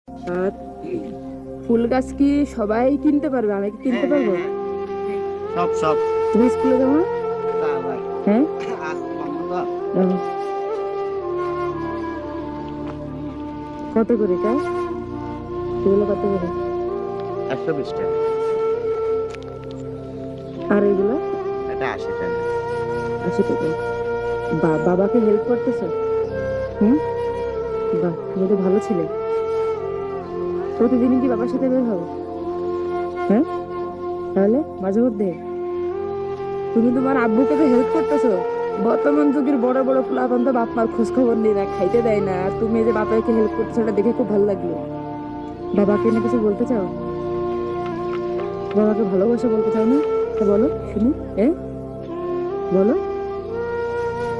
আর ফুল গাছ কি সবাই কিনতে পারবে? আমি কি কিনতে পারবো? সব সব তুমি স্কুলে যাবো না? হ্যাঁ, কত করে কা এগুলো কত করে? 120 টাকা। আর এগুলো এটা 80 টাকা। 80 টাকা। বাবাকে হেল্প করতেছো? হুম, বাহ, তুমি তো ভালো ছিলে। প্রতিদিনই কি বাবার সাথে বের হও? হ্যাঁ, তাহলে মাঝে মধ্যে তুমি তোমার আব্বুকে তো হেল্প করতেছো। বর্তমান যুগের বড় বড় পোলাপান তো বাপ মার খোঁজ খবর নেই না, খাইতে দেয় না, আর তুমি এই যে বাবাকে হেল্প করতেছো, এটা দেখে খুব ভালো লাগলো। বাবাকে না কিছু বলতে চাও? বাবাকে ভালোবাসা বলতে চাও না? তা বলো শুনি। বলো,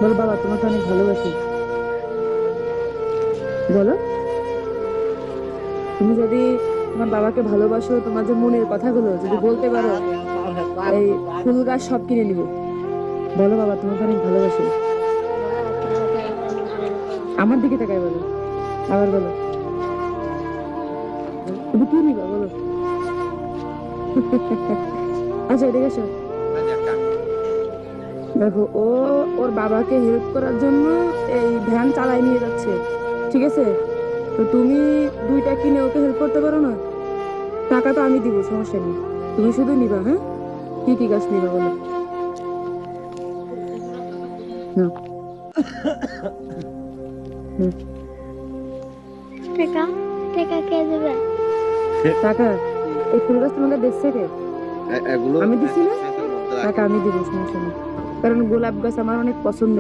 বলো বাবা তোমাকে অনেক ভালোবাসি। বলো, তুমি যদি তোমার বাবাকে ভালোবাসো, তোমার যে মনের কথাগুলো যদি বলতে পারো, এই ফুল গাছ সব কিনে নিব। বলো বাবা তোমাকে অনেক ভালোবাসি। আমার দিকে তাকাই বলো, আবার বলো, তুমি কি নিবা বলো। আচ্ছা এদিকে এসো। দেখো, ওর বাবাকে হেল্প করার জন্য এই ভ্যান চালাই নিয়ে যাচ্ছে, ঠিক আছে? তো তুমি দুইটা কিনে ওকে হেল্প করতে পারো না? টাকা তো আমি দিব, সমস্যা নেই, তুমি শুধু নিবা। হ্যাঁ, কি কি গাছ নিবা বলো। নাও। হুম, টাকা টাকা কে দেবে? টাকা এই ফুল গাছ তোমাকে দেখছে কে? এগুলো আমি দিছি না? টাকা আমি দিব, সমস্যা নেই, কারণ গোলাপ গাছ আমার অনেক পছন্দ,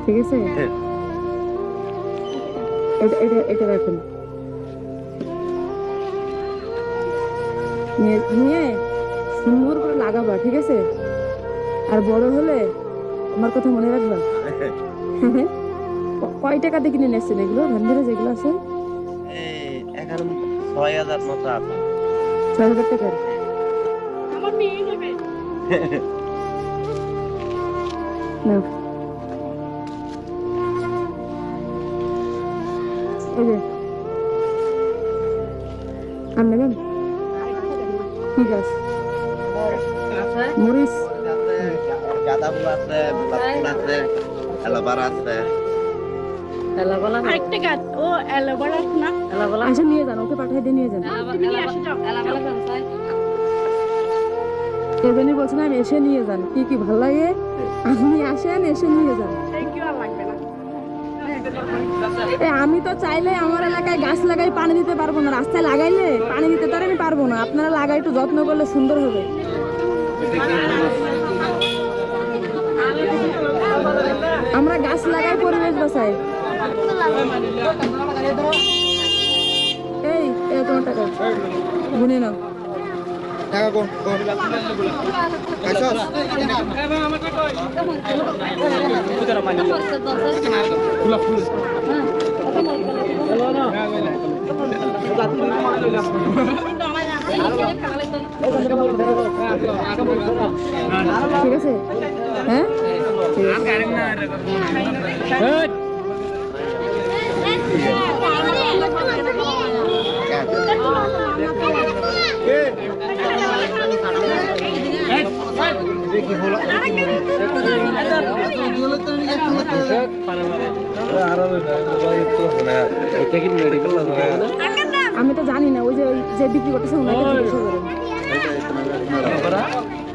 ঠিক আছে? এটা এটা এটা রাখুন, নিয়ে নিয়ে সুন্দর করে লাগাবা, ঠিক আছে? আর বড় হলে আমার কথা মনে রাখবা। কয় টাকা দিয়ে কিনে নিয়েছেন এগুলো, ভ্যান্ডারে যেগুলো আছে? এখন 6000 মতো আছে। 6,000 টাকার? আমার মেয়ে নেবে। না, এই যে আর নেবেন কি গাছ? মরিচ? গাঁদা ফুল আছে, গোলাপ ফুল আছে, অ্যালোভেরা আছে। আরেকটা গাছ, ও অ্যালোভেরা না? আচ্ছা নিয়ে যান, ওকে পাঠিয়ে দিয়ে নিয়ে যান। তুমি নিয়ে আসো, যাও। এজন্যই বলছিলাম এসে নিয়ে যান, কি কি ভালো লাগে আপনি আসেন, এসে নিয়ে যান। থ্যাংক ইউ, আর লাগবে না। আমি তো চাইলে আমার এলাকায় গাছ লাগাই পানি দিতে পারবো না, রাস্তায় লাগাইলে পানি দিতে তো আর আমি পারবো না, আপনারা লাগাই একটু যত্ন করলে সুন্দর হবে। আমরা গাছ লাগাই পরিবেশ বাঁচাই। এই এই তোমার টাকা গুনে নাও। টাকা কোন কোন আইছস? ঠিক আছে, হ্যাঁ দেখি হলো আমি তো জানি না, ওই যে বিক্রি করতেছে ওনাকে জিজ্ঞাসা করেন।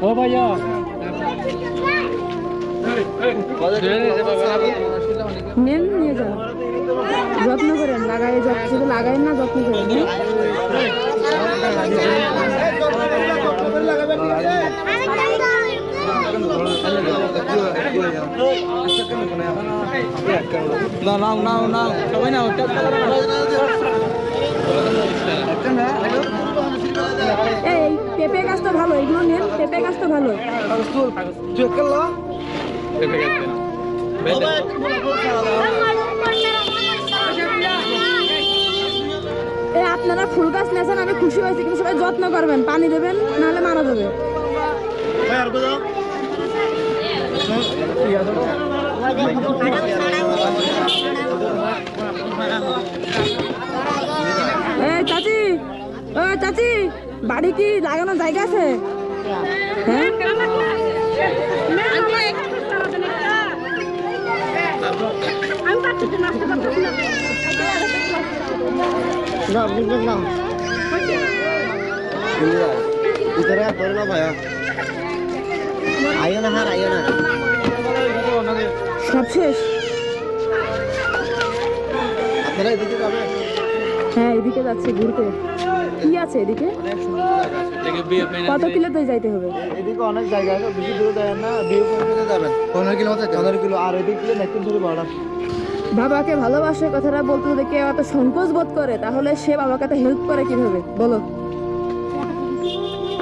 ও ভাইয়া নেন নিয়ে যান, যত্ন করেন, লাগাই শুধু লাগাই না, যত্ন করেন। নাও নাও নাও সবাই নাও। এই পেঁপে গাছ তো ভালো, এগুলো নেন, পেঁপে গাছ তো ভালো। এই আপনারা ফুল গাছ নেছেন, আমি খুশি হয়েছি, কিন্তু সবাই যত্ন করবেন, পানি দেবেন, নাহলে মারা যাবে। ও চাচি, বাড়ি কি লাগানোর জায়গা আছে? হ্যাঁ, আমি পাচ্ছি না, আসতে পারছি না। না বুঝবেন না ভিতরে করে না ভাইয়া আইও না হার আইও না সব শেষ। আপনারা এদিকে যাবেন হ্যাঁ, এদিকে যাচ্ছে ঘুরতে। কি আছে এদিকে? অনেক সুন্দর জায়গা আছে কত কিলোতে যাইতে হবে? এদিকে অনেক জায়গা আছে বেশি দূরে যায় না ভিউ পয়েন্টে যাবেন 15 কিলোমিটার 15 কিলো আর এদিকে নেকিন ধরে বাড়া বাবাকে ভালোবাসার কথাটা বলতে যদি কেউ এত সংকোচ বোধ করে, তাহলে সে বাবাকে হেল্প করে কিভাবে বলো?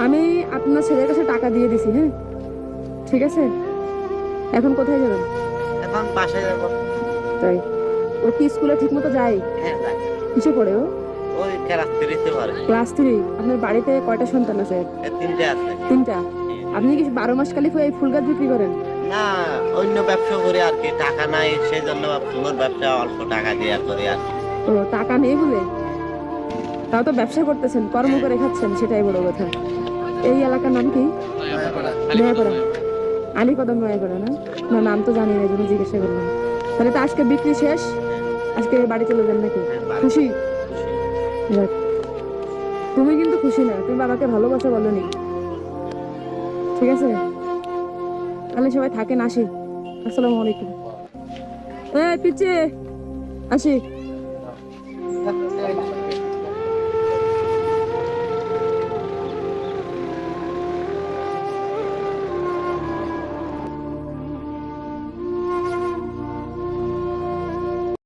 আমি আপনার ছেলের কাছে টাকা দিয়ে দিছি। হ্যাঁ, ঠিক আছে। এখন কোথায় যাবেন? এখন পাশে যাব তাই ও কি স্কুলে ঠিক মতো যায়? হ্যাঁ যাই। কিসে পড়ে ও? ওই ক্লাস 3 পারে ক্লাস 3। আপনার বাড়িতে কয়টা সন্তান আছে? তিনটে আছে 3টা। আপনি কি 12 মাস কালি এই ফুল গাছ বিক্রি করেন? না অন্য ব্যবসা করি আর কি টাকা নাই সেই জন্য ফুলের ব্যবসা অল্প টাকা দিয়ে করি আর কি। ও, টাকা নেই বলে? তাও তো ব্যবসা করতেছেন, কর্ম করে খাচ্ছেন, সেটাই বড় কথা। এই এলাকার নাম কি? নয়াপাড়া। আলীকদম নয়াপাড়া না? না, নাম তো জানি না, এই জন্য জিজ্ঞাসা করলাম। তাহলে তো আজকে বিক্রি শেষ, আজকে বাড়ি চলে যান নাকি? খুশি? যাক। তুমি কিন্তু খুশি না, তুমি বাবাকে ভালোবাসা বলনি। ঠিক আছে, তাহলে সবাই থাকেন, আসি। আসসালামু আলাইকুম। পিছিয়ে আসি।